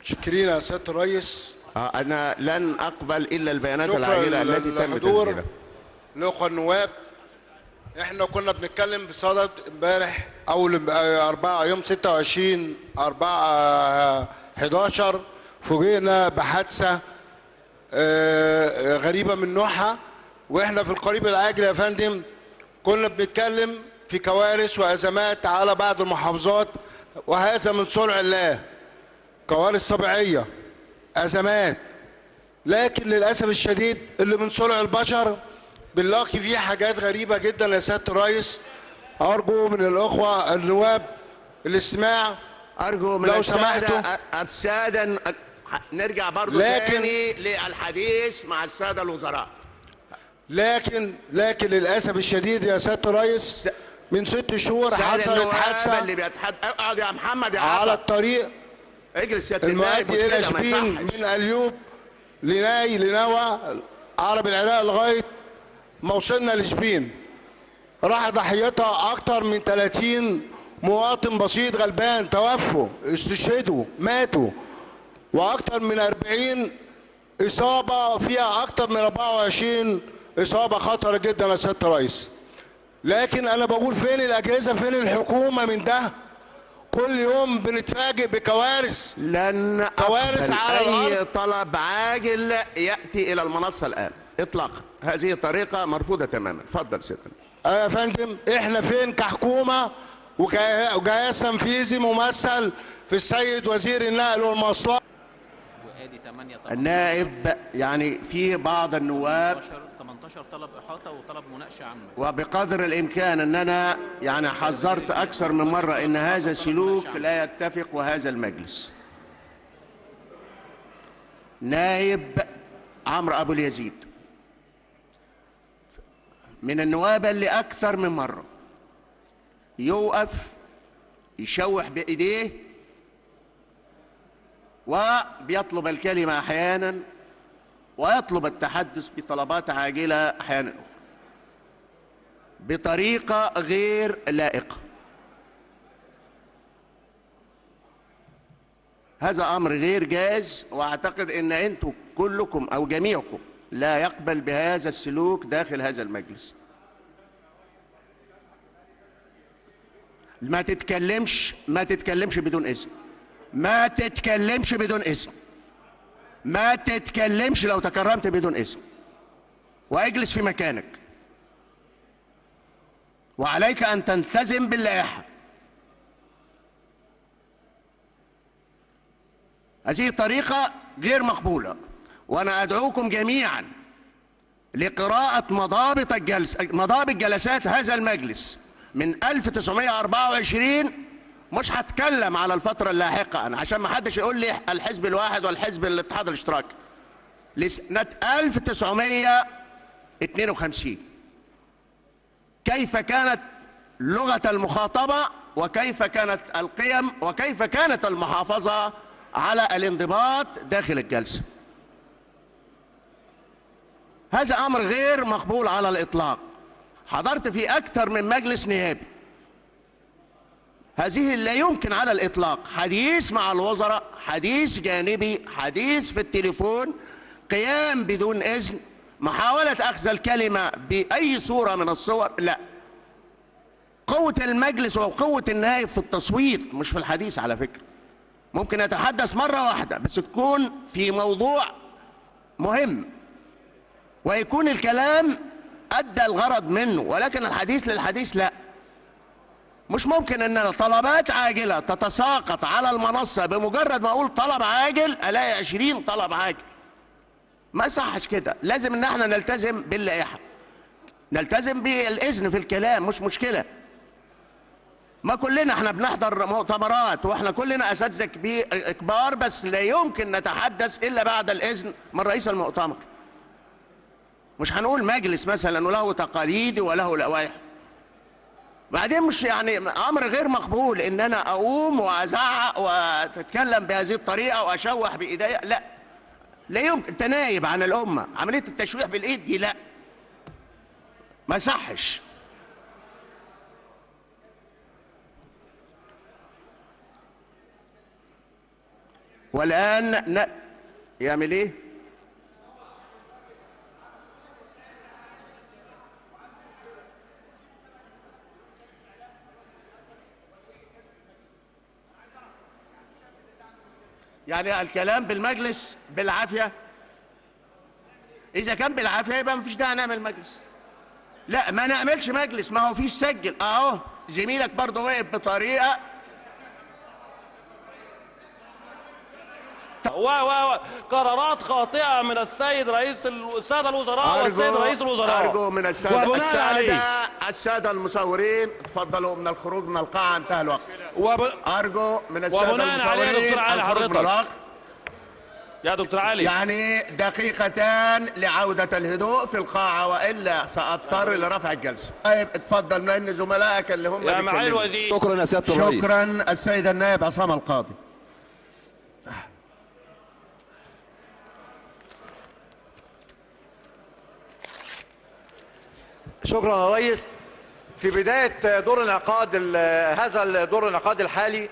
متشكرين يا سيادة الرئيس. أنا لن أقبل إلا البيانات شكرا العاجلة التي تم للحضور تسجيلها. الأخوة النواب. احنا كنا بنتكلم بصدد امبارح أول 4 يوم 26/4/11 فوجئنا بحادثة غريبة من نوعها. واحنا في القريب العاجل يا فندم كنا بنتكلم في كوارث وأزمات على بعض المحافظات، وهذا من صنع الله. كوارث طبيعية، أزمات، لكن للأسف الشديد اللي من صنع البشر بنلاقي فيه حاجات غريبة جدا يا سيادة الرئيس. أرجو من الأخوة النواب الاستماع. أرجو من لو سمحتوا السادة نرجع برضو تاني للحديث مع السادة الوزراء. لكن للأسف الشديد يا سيادة الرئيس من 6 شهور حصلت حادثة اللي اقعد يا محمد يا على الطريق اجلس يا المؤدي إلى شبين من أليوب لنوى عرب العراق لغاية ما وصلنا لشبين. راح ضحيتها أكتر من 30 مواطن بسيط غلبان توفوا، استشهدوا، ماتوا، وأكتر من 40 إصابة، فيها أكتر من 24 إصابة خطرة جدا يا سيادة الرئيس. لكن أنا بقول فين الأجهزة، فين الحكومة من ده؟ كل يوم بنتفاجئ بكوارث. لن كوارث على أي الأرض. طلب عاجل يأتي إلى المنصة الآن إطلاقا. هذه طريقة مرفوضة تماما. اتفضل سيادة. يا فندم احنا فين كحكومة وجهاز تنفيذي ممثل في السيد وزير النقل والمواصلات؟ النائب يعني في بعض النواب 18 طلب إحاطة وطلب مناقشة عامة، وبقدر الإمكان أن أنا يعني حذرت أكثر من مرة أن هذا السلوك لا يتفق وهذا المجلس. نائب عمرو أبو اليزيد من النواب اللي أكثر من مرة يوقف يشوح بإيديه وبيطلب الكلمة أحيانا ويطلب التحدث بطلبات عاجلة أحيانا أخرى بطريقة غير لائقة. هذا أمر غير جائز، وأعتقد أن أنتم كلكم أو جميعكم لا يقبل بهذا السلوك داخل هذا المجلس. ما تتكلمش بدون إذن. ما تتكلمش بدون إذن. ما تتكلمش لو تكرمت بدون إذن. واجلس في مكانك. وعليك أن تلتزم باللائحة. هذه طريقة غير مقبولة، وأنا أدعوكم جميعا لقراءة مضابط جلسات هذا المجلس من 1924. مش هتكلم على الفترة اللاحقة أنا عشان ما حدش يقول لي الحزب الواحد والحزب الاتحاد الاشتراكي. لسنة 1952 كيف كانت لغة المخاطبة، وكيف كانت القيم، وكيف كانت المحافظة على الانضباط داخل الجلسة. هذا أمر غير مقبول على الإطلاق. حضرت في أكثر من مجلس نيابي. هذه لا يمكن على الإطلاق. حديث مع الوزراء، حديث جانبي، حديث في التليفون، قيام بدون إذن، محاولة أخذ الكلمة بأي صورة من الصور، لا. قوة المجلس وقوة النائب في التصويت مش في الحديث على فكرة. ممكن يتحدث مرة واحدة بس تكون في موضوع مهم ويكون الكلام أدى الغرض منه، ولكن الحديث للحديث لا. مش ممكن ان طلبات عاجلة تتساقط على المنصة بمجرد ما اقول طلب عاجل الاقي 20 طلب عاجل. ما يصحش كده. لازم ان احنا نلتزم باللائحة، نلتزم بالاذن في الكلام. مش مشكلة، ما كلنا احنا بنحضر مؤتمرات واحنا كلنا اساتذة كبار، بس لا يمكن نتحدث الا بعد الاذن من رئيس المؤتمر. مش هنقول مجلس مثلا وله تقاليد وله لوائح. بعدين مش يعني امر غير مقبول ان انا اقوم وازعق واتكلم بهذه الطريقه واشوح بايديا. لا، لا يمكن. تنايب عن الامه. عمليه التشويح بالايد دي لا، ما يصحش. والآن يعمل إيه؟ يعني الكلام بالمجلس بالعافية؟ إذا كان بالعافية يبقى مفيش داعي نعمل مجلس. لا ما نعملش مجلس، ما هو فيش سجل أهو. زميلك برضه وقف بطريقة قرارات خاطئة من السادة الوزراء والسيد رئيس الوزراء. أرجو من السادة المصورين اتفضلوا من الخروج من القاعة، انتهى الوقت. أرجو من السادة المصورين الخروج من الوقت. يا دكتور علي، يعني دقيقتان لعودة الهدوء في القاعة وإلا سأضطر لرفع الجلسة. طيب اتفضل من زملائك اللي هم يا معالي الوزير. شكرا يا سيادة الرئيس. شكرا السيد النائب عصام القاضي. شكرا يا ريس. في بداية دور الانعقاد هذا الدور الانعقاد الحالي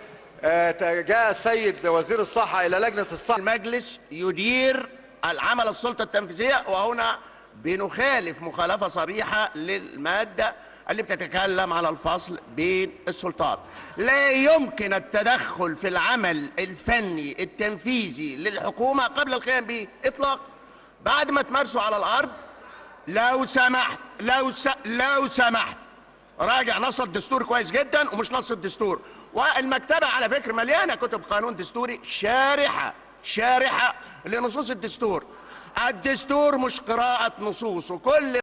جاء السيد وزير الصحة إلى لجنة الصحة. المجلس يدير العمل السلطة التنفيذية، وهنا بنخالف مخالفة صريحة للمادة اللي بتتكلم على الفصل بين السلطات. لا يمكن التدخل في العمل الفني التنفيذي للحكومة قبل القيام به إطلاقا. بعد ما تمارسوا على الأرض لو سمحت راجع نص الدستور كويس جدا ومش نص الدستور. والمكتبة على فكرة مليانة كتب قانون دستوري شارحة لنصوص الدستور. الدستور مش قراءة نصوص وكل